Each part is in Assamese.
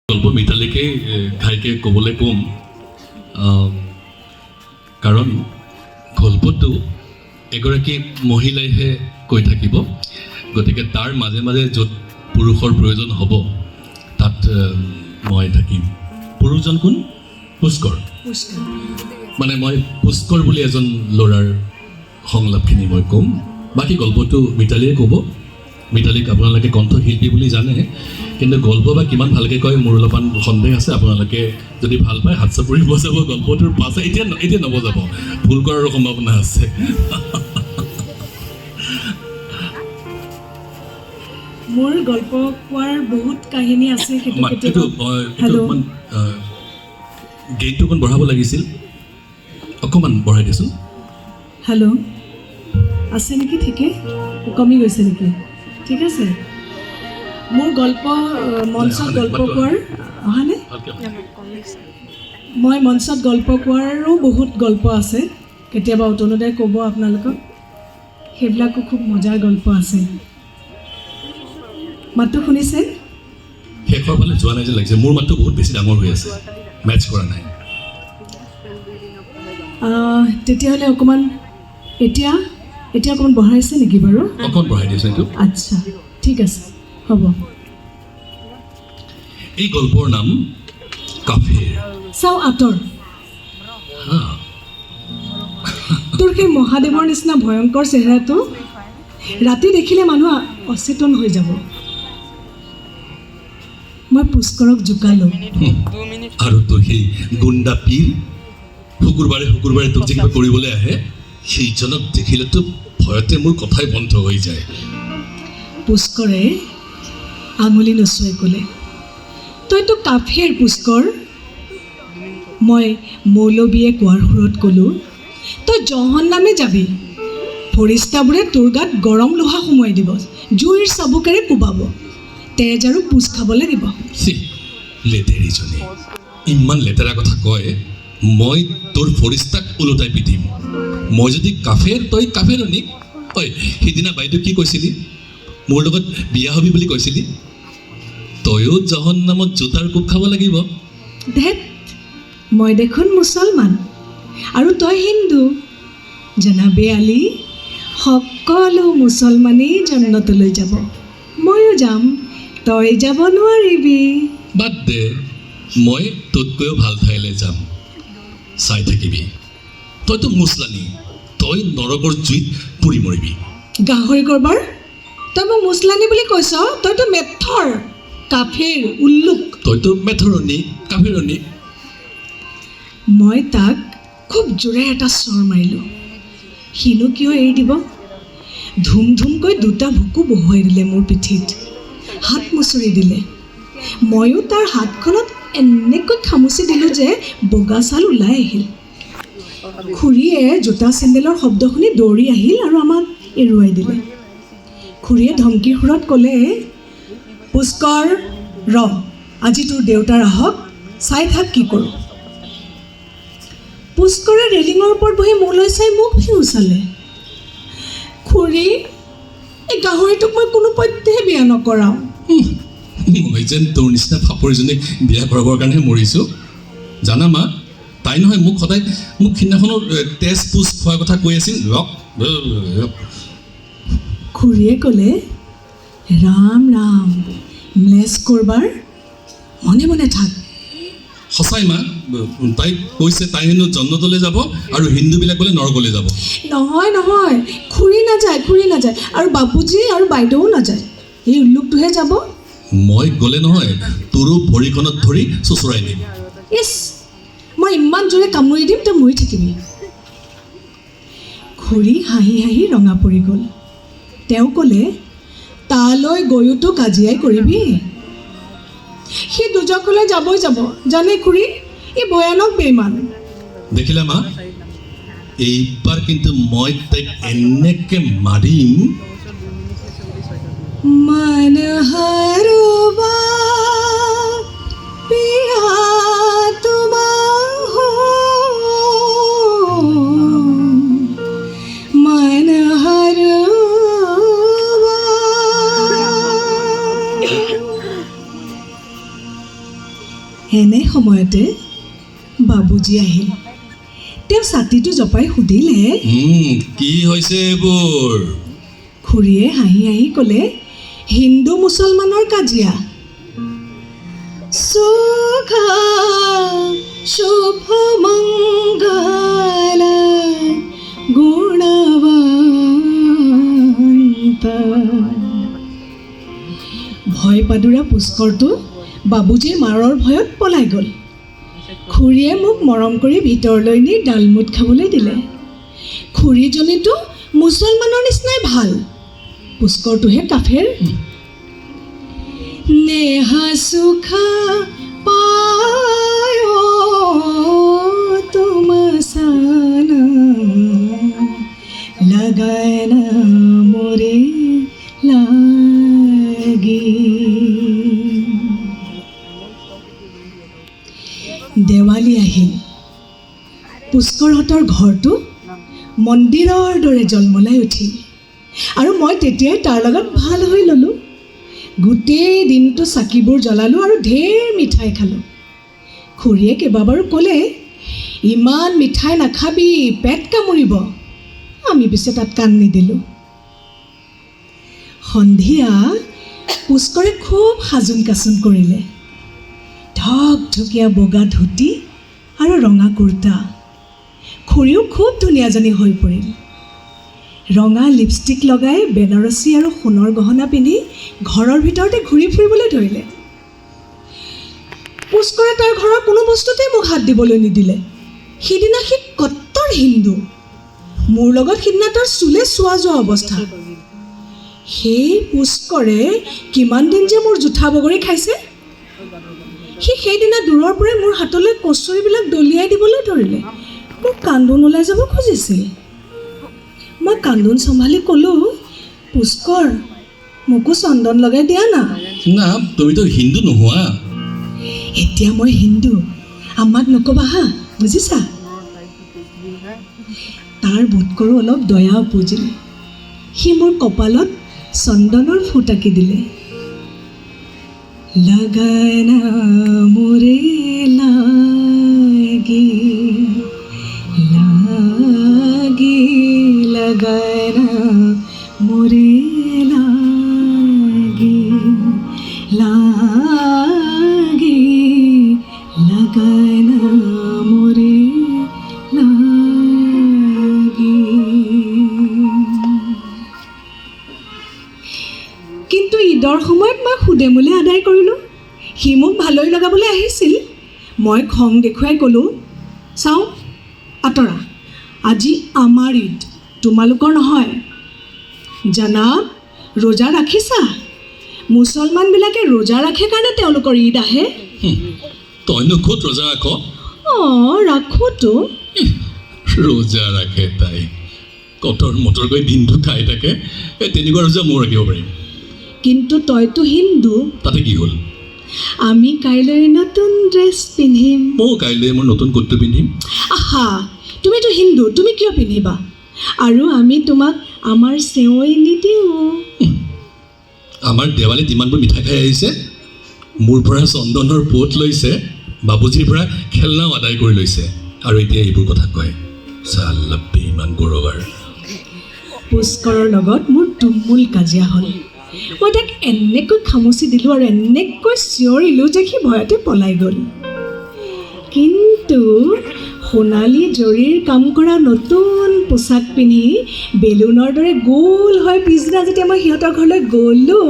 গল্প মিতালীকে ঘাইকে ক'বলৈ ক'ম, কাৰণ গল্পটো এগৰাকী মহিলাইহে কৈ থাকিব, গতিকে তাৰ মাজে মাজে য'ত পুৰুষৰ প্ৰয়োজন হ'ব তাত মই থাকিম। পুৰুষজন কোন? পুষ্কৰ। মানে মই পুষ্কৰ বুলি এজন ল'ৰাৰ সংলাপখিনি মই ক'ম, বাকী গল্পটো মিতালীয়ে ক'ব। মিতালীক আপোনালোকে কণ্ঠশিল্পী বুলি জানে, কিন্তু গল্প বা কিমান ভালকৈ কয় মোৰ অলপমান সন্দেহ আছে। আপোনালোকে যদি ভাল পায় হাত চাপৰি বজাব গল্পটোৰ পাছে, এতিয়া নবজাব, ভুল কৰাৰো সম্ভাৱনা আছে। মোৰ গল্প কোৱাৰ বহুত কাহিনী আছে। গেইটটো অকণ বঢ়াব লাগিছিল, অকণমান বঢ়াই দিছোঁ। হেল্ল', আছে নেকি? ঠিকে কমি গৈছে নেকি? ঠিক আছে। মোৰ গল্প মঞ্চত গল্প কোৱাৰ অহানে? মই মঞ্চত গল্প কোৱাৰো বহুত গল্প আছে, কেতিয়াবা অতনুদাই ক'ব আপোনালোকক, সেইবিলাকো খুব মজাৰ গল্প আছে। মাতটো শুনিছে? শেষৰ ফালে যোৱা নাই যেন লাগিছে, মোৰ মাতটো বহুত বেছি ডাঙৰ হৈ আছে, মেটচ কৰা নাই। তেতিয়াহ'লে অকণমান এতিয়া অকণমান বঢ়াইছে নেকি বাৰু? অকণমান বঢ়াই দিছোঁ এইটো। আচ্ছা, ঠিক আছে, হ'ব। এই গল্পৰ নাম কাফেৰ। চাওঁ আঁতৰ, তোৰ সেই মহাদেৱৰ নিচিনা ভয়ংকৰ চেহেৰাটো ৰাতি দেখিলে মানুহ অচেতন হৈ যাব। মই পুষ্কৰক জোকালোঁ। আৰু তোৰ সেই গুণ্ডা পীৰ শুকুৰবাৰে তোক যে কিবা কৰিবলৈ আহে, সেইজনক দেখিলেতো ভয়তে মোৰ কথাই বন্ধ হৈ যায়। পুষ্কৰে আঙুলি নচুৱাই ক'লে, তইতো কাফেৰ পুষ্কৰ। মই মৌলবীয়ে কোৱাৰ সুৰত ক'লোঁ, তই জহন্নামে যাবি। ফৰিষ্টাবোৰে তোৰ গাত গৰম লোহা সুমুৱাই দিব, জুইৰ চাবুকেৰে কোবাব, তেজ আৰু পোচ খাবলৈ দিব। লেতেৰিজনী ইমান লেতেৰা কথা কয়, মই তোৰ ফৰিষ্টাক ওলোটাই পিটিম। মই যদি কাফেৰ, তই কাফেৰণী। ঐ, সিদিনা বাইদেউ কি কৈছিলি? মোৰ লগত বিয়া হবি বুলি কৈছিলি। তয়ো জহন্নামত জোতাৰ কোব খাব লাগিব। ধেত, মই দেখোন মুছলমান আৰু তই হিন্দু। জনাবে আলী, সকলো মুছলমানেই জন্নতলৈ যাব, ময়ো যাম, তই যাব নোৱাৰিবি। বাদ দে, মই তোতকৈও ভাল ঠাইলৈ যাম, চাই থাকিবি। তইতো মুছলানি, তই নৰকৰ জুইত পুৰি মৰিবি। গাহৰি কৰবাৰ, তই মোক মুছলানি বুলি কৈছ? তইতো মেথৰ, কাফেৰ, উল্লুক। তইতো মেথৰণী, কাফেৰণী। মই তাক খুব জোৰে এটা চৰ মাৰিলোঁ। সিনো কিয় এৰি দিব? ধুম ধুমকৈ দুটা ভুকু বহুৱাই দিলে মোৰ পিঠিত, হাত মুচৰি দিলে। ময়ো তাৰ হাতখনত এনেকৈ খামুচি দিলোঁ যে বগা ছাল ওলাই আহিল। খুৰীয়ে জোতা চেণ্ডেলৰ শব্দ শুনি দৌৰি আহিল আৰু আমাক এৰুৱাই দিলে। খুৰীয়ে ধমকিৰ সুৰত ক'লে, পুষ্কৰ ৰ, আজি তোৰ দেউতাৰ আহক, চাই থাক কি কৰোঁ। পুষ্কৰে ৰেলিঙৰ ওপৰত বহি মোলৈ চাই মুখ ফিউচালে। খুৰী, এই গাহৰিটোক মই কোনো পধ্যেই বিয়া নকৰাওঁ। মই যেন তোৰ নিচিনা ফাপৰীজনীক বিয়া কৰাবৰ কাৰণে মৰিছোঁ। জানা মা, তাই নহয় মোক সদায় সিদিনাখনৰ তেজ পোচ খোৱাৰ কথা কৈ আছিল। খুৰীয়ে ক'লে, ৰাম ৰাম, ম্লেছ কৰবাৰ, মনে মনে থাক। সঁচাই মা, তাই কৈছে তাই হেনো জন্নতলৈ যাব আৰু হিন্দুবিলাক বোলে নৰকলৈ যাব। নহয়, খুৰী নাযায়, আৰু বাপুজী আৰু বাইদেউও নাযায়, এই উল্লুকটোহে যাব। মই গ'লে নহয় তোৰো ভৰিখনত ধৰি চোঁচৰাই দিম। ইছ, মই ইমান জোৰে কামুৰি দিম, তই মৰি থাকিবি। খুৰী হাঁহি হাঁহি ৰঙা পৰি গ'ল। তেওঁ ক'লে, তালৈ গৈওতো কাজিয়াই কৰিবি? সি দুজকলৈ যাবই যাব, জানে খুৰী, ই ভয়ানক বেইমান। দেখিলা মা, এইবাৰ কিন্তু মই তাইক এনেকৈ মাৰিম। मन हरवा पिया तुम हो, मन हरवा। এনে সময়তে বাবুজী আহিল। তেওঁ ছাতিটো জপাই সুধিলে। কি হৈছে এইবোৰ? খুৰীয়ে হাঁহি হাঁহি ক'লে, হিন্দু মুছলমানৰ কাজিয়া। সুখা শুভ মংগল গুণৱন্ত। ভয় পাদুৰা পুষ্কৰটো বাবুজীৰ মাৰৰ ভয়ত পলাই গ'ল। খুৰীয়ে মোক মৰম কৰি ভিতৰলৈ নি ডালমুট খাবলৈ দিলে। খুৰীজনীতো মুছলমানৰ নিচিনাই ভাল, পুষ্কৰটোহে কাফেৰ। নেহা সুখা পায় তুমসানা লগানা মোৰে লাগি। দেৱালী আহিল। পুষ্কৰহঁতৰ ঘৰটো মন্দিৰৰ দৰে জলমলাই উঠিল আৰু মই তেতিয়াই তাৰ লগত ভাল হৈ ল'লোঁ। গোটেই দিনটো চাকিবোৰ জ্বলালোঁ আৰু ঢেৰ মিঠাই খালোঁ। খুৰীয়ে কেইবাবাৰো ক'লে, ইমান মিঠাই নাখাবি, পেট কামুৰিব। আমি পিছে তাত কাণ নিদিলোঁ। সন্ধিয়া পুষ্কৰে খুব সাজোন কাচোন কৰিলে। ঢকঢকীয়া বগা ধুতি আৰু ৰঙা কুৰ্তা। খুৰীও খুব ধুনীয়াজনী হৈ পৰিল। ৰঙা লিপষ্টিক লগাই বেনাৰসী আৰু সোণৰ গহনা পিন্ধি ঘৰৰ ভিতৰতে ঘূৰি ফুৰিবলৈ ধৰিলে। পুষ্কৰে তাৰ ঘৰৰ কোনো বস্তুতেই মোক হাত দিবলৈ নিদিলে। সিদিনা সি কট্টৰ হিন্দু। মোৰ লগত সিদিনা তাৰ চুলে চোৱা যোৱা অৱস্থা। সেই পুষ্কৰে কিমান দিন যে মোৰ জোঠা বগৰী খাইছে। সি সেইদিনা দূৰৰ পৰাই মোৰ হাতলৈ কচুৰিবিলাক দলিয়াই দিবলৈ ধৰিলে। মোৰ কান্দোন ওলাই যাব খুজিছিল। মই কান্দোন চম্ভালি ক'লোঁ, পুষ্কৰ, মোকো চন্দন লগাই দিয়া না। না, তুমিতো হিন্দু নোহোৱা। এতিয়া মই হিন্দু, আমাক নক'বা হা, বুজিছা? তাৰ বোধ কৰোঁ অলপ দয়া উপজিল। সি মোৰ কপালত চন্দনৰ ফুট আঁকি দিলে। লগানা মোৰে লাগি লাগি লগানা মোৰে লাগি লাগি লগানা মোৰে লাগি। কিন্তু ঈদৰ সময়ত মই সুদে মোলে আদায় কৰিলোঁ। সি মোক ভালৰি লগাবলৈ আহিছিল। মই খং দেখুৱাই ক'লোঁ, চাওঁ আঁতৰা, আজি আমাৰ ঈদ, তোমালোকৰ নহয়। জানাব, ৰোজা ৰাখিছা? মুছলমানবিলাকে ৰোজা ৰাখে কাৰণে তেওঁলোকৰ ঈদ আহে। তইনো ক'ত ৰোজা ৰাখ? অঁ, ৰাখোতো। ৰোজা ৰাখে তাই, কটৰ মটৰকৈ দিনটো খাই থাকে। এই তেনেকুৱা ৰোজা মই ৰাখিব পাৰিম। কিন্তু তইতো হিন্দু। তাতে কি হ'ল? আমি কাইলৈ নতুন ড্ৰেছ পিন্ধিম। ময়ো কাইলৈ মই নতুন কোটটো পিন্ধিম। আহা, তুমিতো হিন্দু, তুমি কিয় পিন্ধিবা? আৰু আমি তোমাক আমাৰ চেৱৈ নিদিওঁ। আমাৰ দেৱালীত ইমানবোৰ মিঠাই খাই আহিছে, মোৰ পৰা চন্দনৰ পোত লৈছে, বাবুজীৰ পৰা খেলনাও আদায় কৰি লৈছে, আৰু এতিয়া এইবোৰ কথা কয়। চাল্লাপি ইমান গৌৰৱাৰ। পুষ্কৰৰ লগত মোৰ তুমুল কাজিয়া হ'ল। মই তাক এনেকৈ খামুচি দিলোঁ আৰু এনেকৈ চিঞৰিলোঁ যে সি ভয়তে পলাই গ'ল। কিন্তু সোণালী জৰীৰ কাম কৰা নতুন পোচাক পিন্ধি বেলুনৰ দৰে গোল হৈ পিছদিনা যেতিয়া মই সিহঁতৰ ঘৰলৈ গ'লোঁ,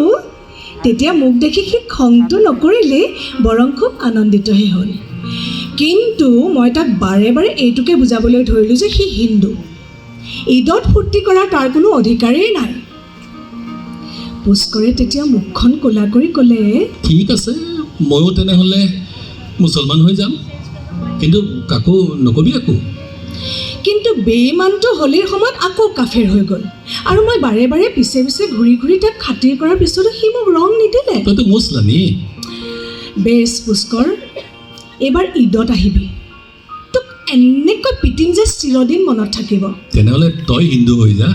তেতিয়া মোক দেখি সি খংটো নকৰিলেই, বৰং খুব আনন্দিতহে হ'ল। কিন্তু মই তাক বাৰে বাৰে এইটোকে বুজাবলৈ ধৰিলোঁ যে সি হিন্দু। ঈদত ফূৰ্তি কৰাৰ তাৰ কোনো অধিকাৰেই নাই। পুষ্কৰে তেতিয়া মুখখন ক'লা কৰি ক'লে, ঠিক আছে, ময়ো তেনেহ'লে মুছলমান হৈ যাম, কিন্তু কাকো নকবি আকৌ। কিন্তু বেইমানটো হোলীৰ সময়ত আকৌ কাফেৰ হৈ গ'ল, আৰু মই বাৰে বাৰে পিছে পিছে ঘূৰি ঘূৰি তাক খাতিৰ কৰাৰ পিছতো সি মোক ৰং নিদিলে। তইতো মুছলানি। বেছ পুষ্কৰ, এইবাৰ ঈদত আহিবি, তোক এনেকৈ পিটিম যে চিৰদিন মনত থাকিব। তেনেহ'লে তই হিন্দু হৈ যা।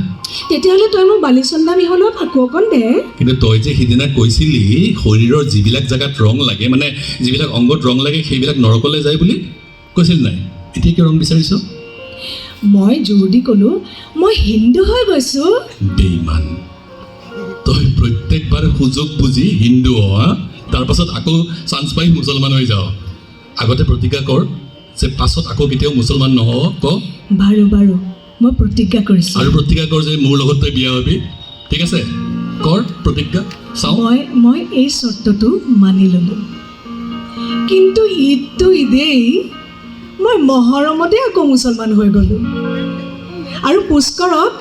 তেতিয়াহ'লে তই মোক বালিচন্দা মিহলোৱা ফাকু অকণ দে। কিন্তু তই যে সিদিনা কৈছিলি শৰীৰৰ যিবিলাক জেগাত ৰং লাগে মানে যিবিলাক অংগত ৰং লাগে সেইবিলাক নৰকলৈ যায় বুলি কৈছিলি নাই? এতিয়া কিয় ৰং বিচাৰিছ? মই জোৰ দি ক'লোঁ মই হিন্দু হৈ গৈছোঁ। বেইমান, তই প্ৰত্যেকবাৰ সুযোগ বুজি হিন্দু হা, তাৰপাছত আকৌ চান্স পাই মুছলমান হৈ যাওঁ। আগতে প্ৰতিজ্ঞা কৰ যে পাছত আকৌ কেতিয়াও মুছলমান নহওঁ। ক বাৰু বাৰু, মই প্ৰতিজ্ঞা কৰিছোঁ। আৰু প্ৰতিজ্ঞা কৰ যে মোৰ লগত তই বিয়া হ'বি। ঠিক আছে, কৰ প্ৰতিজ্ঞা চাওঁ। মই এই চৰ্তটো মানি ল'লোঁ। কিন্তু ঈদটো ঈদেই, মই মহৰমতে আকৌ মুছলমান হৈ গ'লোঁ আৰু পুষ্কৰক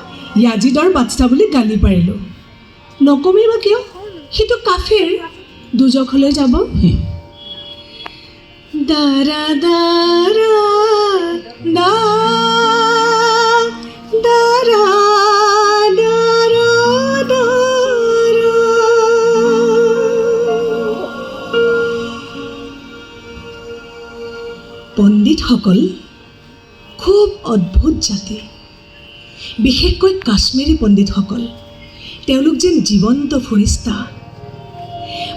য়াজিদৰ বাচ্চা বুলি গালি পাৰিলোঁ। নকমেই বা কিয়, সিটো কাফিৰ, দুজখলৈ যাব। দাৰা দাৰা দা দাৰা দাৰা দাৰা। পণ্ডিতসকল খুব অদ্ভুত জাতি, বিশেষকৈ কাশ্মীৰী পণ্ডিতসকল। তেওঁলোক যেন জীৱন্ত ফৰিষ্টা।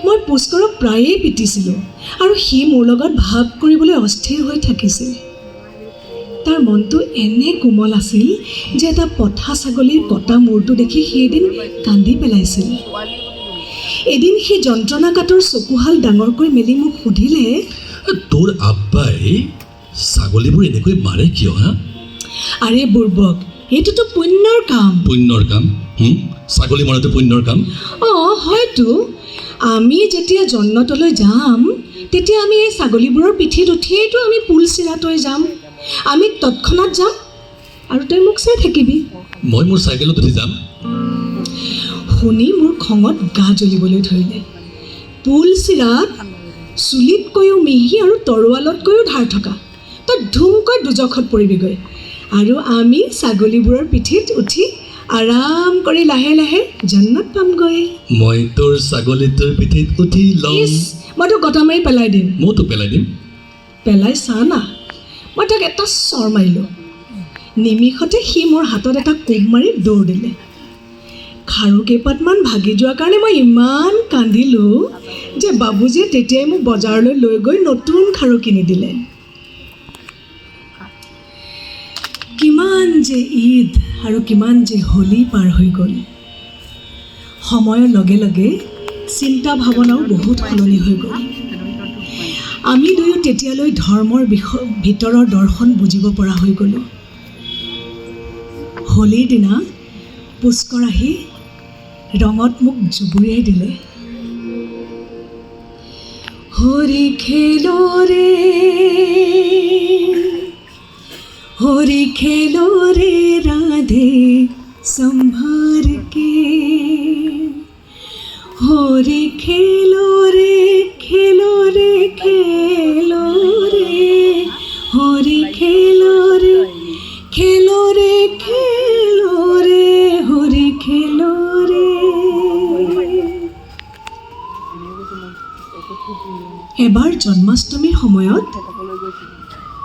মই পুষ্কৰক প্ৰায়েই পিটিছিলোঁ আৰু সি মোৰ লগত ভাগ কৰিবলৈ অস্থিৰ হৈ থাকিছিল। তাৰ মনটো এনে কোমল আছিল যে এটা পঠা ছাগলীৰ কটা মূৰটো দেখি সি এদিন কান্দি পেলাইছিল। এদিন সি যন্ত্ৰণাকাতৰ চকুহাল ডাঙৰকৈ মেলি মোক সুধিলে, তোৰ আব্বাই ছাগলীবোৰ এনেকৈ মাৰে কিয় হা? আৰে বুৰ্বক, এইটোতো পুণ্যৰ কাম। পুণ্যৰ কাম? ছাগলী মৰাটো পুণ্যৰ কাম? অঁ হয়তো। আমি যেতিয়া জন্নতলৈ যাম তেতিয়া আমি এই ছাগলীবোৰৰ পিঠিত উঠিয়েইতো আমি পুল চিৰাতৈ যাম। আমি তৎক্ষণাত যাম আৰু তই মোক চাই থাকিবি। মই মোৰ চাইকেলত উঠি যাম। শুনি মোৰ খঙত গা জ্বলিবলৈ ধৰিলে। পুল চিৰাত চুলিতকৈও মিহি আৰু তৰোৱালতকৈও ধাৰ থকা। তই ধুমকৈ দুজখত পৰিবিগৈ আৰু আমি ছাগলীবোৰৰ পিঠিত উঠি আৰাম কৰি লাহে লাহে জন্নত পামগৈ। মই তোৰ ছাগলীটোৰ পিঠিত উঠি লম। মই তোক গটা মাৰি পেলাই দিম। মইতো পেলাই দিম। পেলাই চা না। মই তাক এটা চৰ মাৰিলোঁ। নিমিষতে সি মোৰ হাতত এটা কোব মাৰি দৌৰ দিলে। খাৰু কেইপাতমান ভাগি যোৱাৰ কাৰণে মই ইমান কান্দিলোঁ যে বাবুজীয়ে তেতিয়াই মোক বজাৰলৈ লৈ গৈ নতুন খাৰু কিনি দিলে। কিমান যে ঈদ আৰু কিমান যে হোলী পাৰ হৈ গ'ল। সময়ৰ লগে লগে চিন্তা ভাৱনাও বহুত সলনি হৈ গ'ল। আমি দুয়ো তেতিয়ালৈ ধৰ্মৰ ভিতৰৰ দৰ্শন বুজিব পৰা হৈ গ'লোঁ। হোলীৰ দিনা পুষ্কৰ আহি ৰঙত মোক জুবুৰিয়াই দিলে। হৰি খেলো ৰে होरी खेलो रे राधे संभार के, होरी खेलो रे खेलो रे खेलो रे, होरी खेलो रे खेलो रे खेलो रे, होरी खेलो रे। এবাৰ জন্মাষ্টমীৰ সময়ত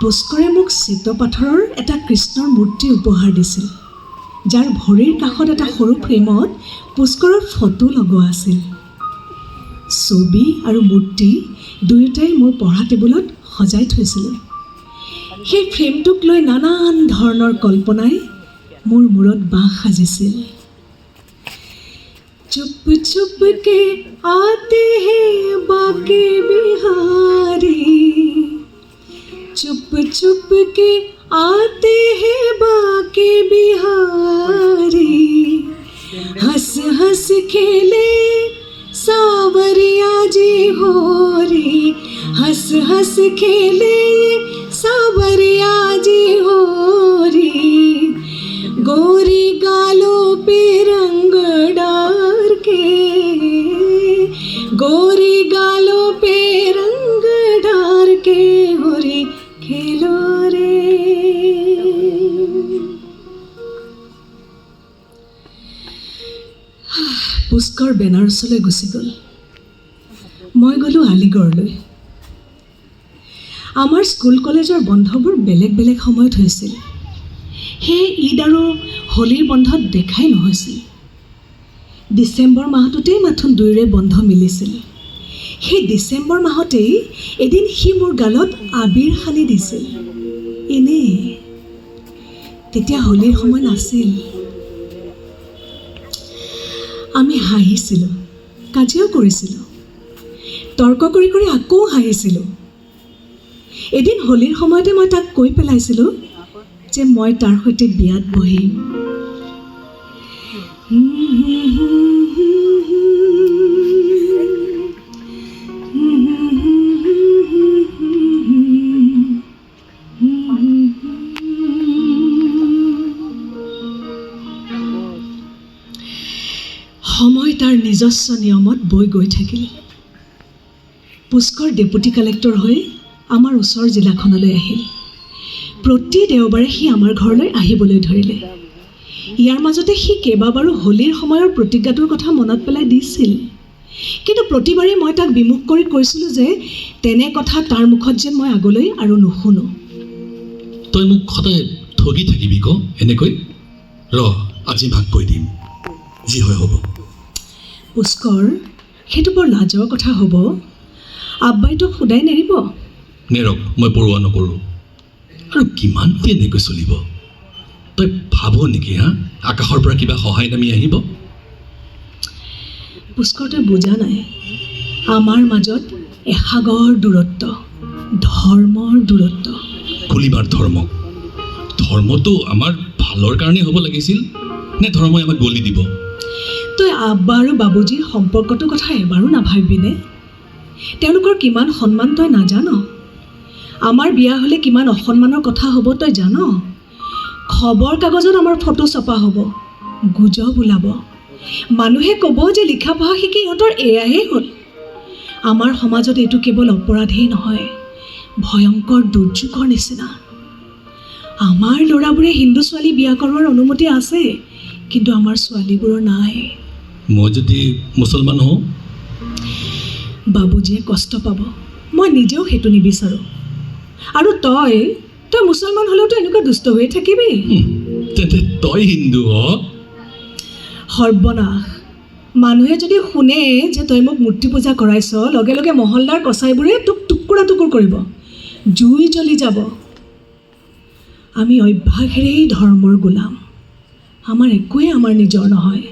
পুষ্কৰে মোক শ্বেতপাথৰৰ এটা কৃষ্ণৰ মূৰ্তি উপহাৰ দিছিল, যাৰ ভৰিৰ কাষত এটা সৰু ফ্ৰেমত পুষ্কৰৰ ফটো লগোৱা আছিল। ছবি আৰু মূৰ্তি দুয়োটাই মোৰ পঢ়া টেবুলত সজাই থৈছিলোঁ। সেই ফ্ৰেমটোক লৈ নানান ধৰণৰ কল্পনাই মোৰ মূৰত বাঁহ সাজিছিল। চুপ চুপ কে আতে হে বাকে বিহাৰী, चुप चुप के आते हैं बाके बिहारी, हंस हंस खेले सावरिया जी होरी, हंस हंस खेले सावरिया जी होरी, गोरी गालों पे रंग डाल के, गोरी गालों पे रंग डाल के, होरी খেলো রে। পুষ্কৰ বেনাৰসলৈ গুচি গ'ল। মই গ'লোঁ আলিগড়লৈ। আমাৰ স্কুল কলেজৰ বন্ধবোৰ বেলেগ বেলেগ সময়ত হৈছিল। সেই ঈদ আৰু হোলীৰ বন্ধত দেখাই নহৈছিল। ডিচেম্বৰ মাহটোতেই মাথোন দুয়োৰে বন্ধ মিলিছিল। সেই ডিচেম্বৰ মাহতেই এদিন সি মোৰ গালত আবিৰ সানি দিছিল। এনেই তেতিয়া হোলীৰ সময় নাছিল। আমি হাঁহিছিলোঁ, কাজিয়াও কৰিছিলোঁ, তৰ্ক কৰি কৰি আকৌ হাঁহিছিলোঁ। এদিন হোলীৰ সময়তে মই তাক কৈ পেলাইছিলোঁ যে মই তাৰ সৈতে বিয়াত বহিম। সময় তাৰ নিজস্ব নিয়মত বৈ গৈ থাকিল। পুষ্কৰ ডেপুটি কালেক্টৰ হৈ আমাৰ ওচৰ জিলাখনলৈ আহিল। প্ৰতি দেওবাৰে সি আমাৰ ঘৰলৈ আহিবলৈ ধৰিলে। ইয়াৰ মাজতে সি কেইবাবাৰো হোলীৰ সময়ৰ প্ৰতিজ্ঞাটোৰ কথা মনত পেলাই দিছিল, কিন্তু প্ৰতিবাৰেই মই তাক বিমুখ কৰি কৈছিলোঁ যে তেনে কথা তাৰ মুখত যেন মই আগলৈ আৰু নুশুনো। তই মোক সদায় ঠগি থাকিবি ক এনেকৈ? আজি ভাগ কৈ দিম, যি হয় হ'ব। পুষ্কৰ, সেইটো বৰ লাজৰ কথা হ'ব। আব্বাই তোক সদায় নেৰিব। নেৰক, মই পৰোৱা নকৰোঁ। আৰু কিমান এনেকৈ চলিব? তই ভাব নেকি আকাশৰ পৰা কিবা সহায় নামি আহিব? পুষ্কৰ, তই বুজা নাই, আমাৰ মাজত এসাগৰ দূৰত্ব, ধৰ্মৰ দূৰত্ব। খুলিবাৰ ধৰ্মটো আমাৰ ভালৰ কাৰণে হ'ব লাগিছিল নে ধৰ্মই আমাক গলি দিব? তই আব্বা আৰু বাবুজীৰ সম্পৰ্কটোৰ কথা এবাৰো নাভাবিবিনে? তেওঁলোকৰ কিমান সন্মান তই নাজান? আমাৰ বিয়া হ'লে কিমান অসন্মানৰ কথা হ'ব তই জান? খবৰ কাগজত আমাৰ ফটো ছপা হ'ব, গুজব ওলাব, মানুহে ক'ব যে লিখা পঢ়া শিকি ইহঁতৰ এয়াহে হ'ল। আমাৰ সমাজত এইটো কেৱল অপৰাধেই নহয়, ভয়ংকৰ দুৰ্যোগৰ নিচিনা। আমাৰ ল'ৰাবোৰে হিন্দু ছোৱালী বিয়া কৰোৱাৰ অনুমতি আছে, কিন্তু আমাৰ ছোৱালীবোৰৰ নাই। মই যদি মুছলমান হওঁ? বাবুজীয়ে কষ্ট পাব, মই নিজেও সেইটো নিবিচাৰোঁ। আৰু তই মুছলমান হ'লেওতো এনেকুৱা দুষ্ট হৈয়ে থাকিবি। তেন্তে তই হিন্দু হ? সৰ্বনাশ, মানুহে যদি শুনে যে তই মোক মূৰ্তি পূজা কৰাইছ, লগে লগে মহল্লাৰ কচাইবোৰে তোক টুকুৰা টুকুৰ কৰিব, জুই জ্বলি যাব। আমি অভ্যাসেৰেই ধৰ্মৰ গোলাম। আমাৰ একোৱে আমাৰ নিজৰ নহয়,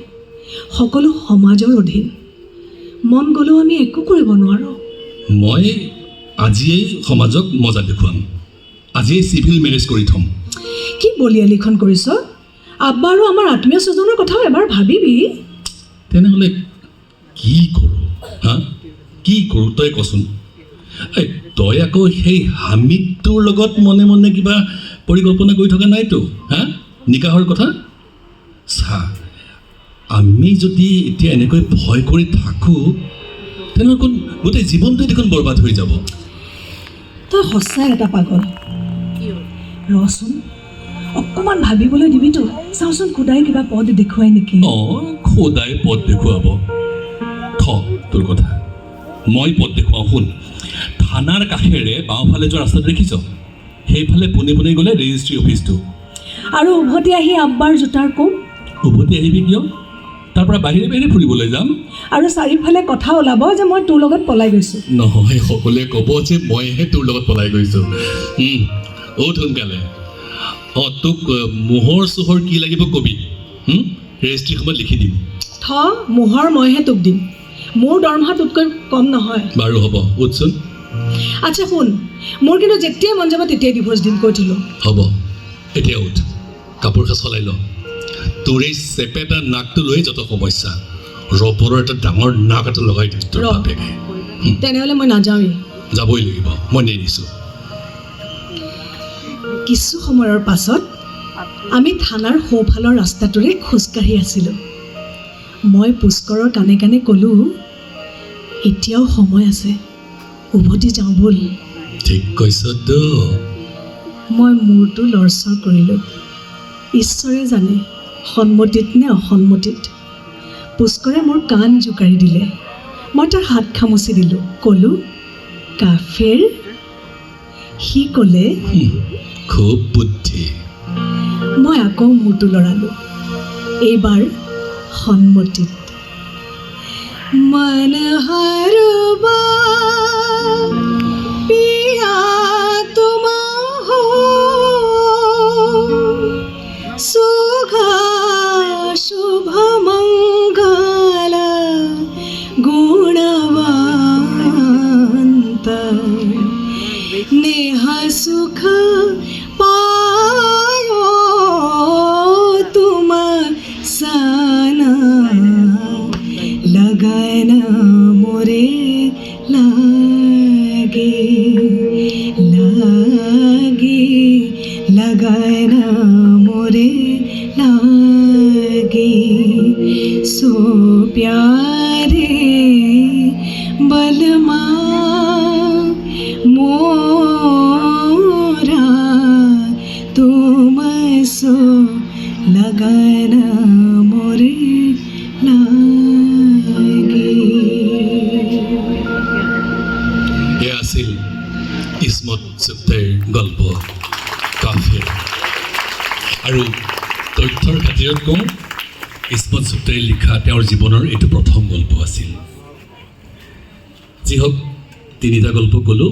সকলো সমাজৰ অধীন। মন গ'লেও আমি একো কৰিব নোৱাৰোঁ। মই আজিয়েই সমাজক মজা দেখুৱাম, আজিয়েই চিভিল মেৰেজ কৰি থ'ম। কি বলিয়ালিখন কৰিছ? আব্বা আৰু আমাৰ আত্মীয় স্বজনৰ কথাও এবাৰ ভাবিবি। তেনেহ'লে কি কৰোঁ কি কৰোঁ তই কচোন? তই আকৌ সেই হামিদটোৰ লগত মনে মনে কিবা পৰিকল্পনা কৰি থকা নাইতো নিকাহৰ কথা? চা, আমি যদি এতিয়া এনেকৈ ভয় কৰি থাকোঁ তেনেহ'লে গোটেই জীৱনটোৱে দেখোন বৰবাদ হৈ যাব। তই সঁচাই এটা পাগল। ৰচোন, অকণমান ভাবিবলৈ দিবিতো। চাওঁচোন খোদাই কিবা পদ দেখুৱাই নেকি? খোদাই পদ দেখুৱাব? তোৰ কথা মই পদ দেখুৱাওঁ, শুন। থানাৰ কাষেৰে বাওঁফালে যোৱা ৰাস্তাটো দেখিছ? সেইফালে পোনে পোনে গ'লে ৰেজিষ্ট্ৰি অফিচটো। আৰু উভতি আহি আব্বাৰ জোতাৰ কোপ। উভতি আহিবি কিয়? তাৰ পৰা বাহিৰে বাহিৰে ফুৰিবলৈ যাম। আৰু চাৰিওফালে কথা ওলাব যে মই তোৰ লগত পলাই গৈছোঁ। নহয়, সকলোৱে ক'ব যে মইহে তোৰ লগত পলাই গৈছোঁ। সোনকালে তোক মোহৰ চোহৰ কি লাগিব কবি, ৰেজিষ্ট্ৰি সময়ত লিখি দিম। মোহৰ মইহে তোক দিম। মোৰ দৰমহা তোতকৈ কম নহয়। বাৰু হ'ব, উঠচোন। আচ্ছা শুন, মোৰ কিন্তু যেতিয়াই মন যাব তেতিয়াই ডিভোৰ্চ দিম, কৈ থ'লোঁ। হ'ব, এতিয়া উঠ, কাপোৰ সাজ সলাই ল। তোৰ এই চেপেটা নাকটো লৈ যত সমস্যা, ৰবৰৰ এটা ডাঙৰ নাক এটা লগাই দিম তোৰ বাপেকে। তেনেহ'লে মই নাযাওঁৱেই। যাবই লাগিব, মই নিদিছোঁ। কিছু সময়ৰ পাছত আমি থানাৰ সোঁফালৰ ৰাস্তাটোৰে খোজকাঢ়ি আছিলোঁ। মই পুষ্কৰৰ কাণে কাণে ক'লোঁ, এতিয়াও সময় আছে, উভতি যাওঁ ব'ল। ঠিক কৈছ তো। মই মূৰটো লৰচৰ কৰিলোঁ। ঈশ্বৰে জানে সন্মতিত নে অসন্মতিত। পুষ্কৰে মোৰ কাণ জোকাৰি দিলে। মই তাৰ হাত খামুচি দিলোঁ, ক'লোঁ, কাফেৰ। সি ক'লে, খুব বুদ্ধি। মই আকৌ মূৰটো লৰালোঁ। এইবাৰ সন্মতিত मन हरबा पिया तुम हो सुगा शुभ मंगल गुणवंत नेह सुख पायो तुम सना लगन मोरे लागे लागे लगन मोरे लागे सो प्यारे बलमा मोरा तुम सो लगन मोरे এয়া আছিল ইছমত চুগতাইৰ গল্প কাফেৰ। আৰু তথ্যৰ খাতিৰত কওঁ, ইছমত চুগতাইয়ে লিখা তেওঁৰ জীৱনৰ এইটো প্ৰথম গল্প আছিল। যি হওক, তিনিটা গল্প ক'লোঁ।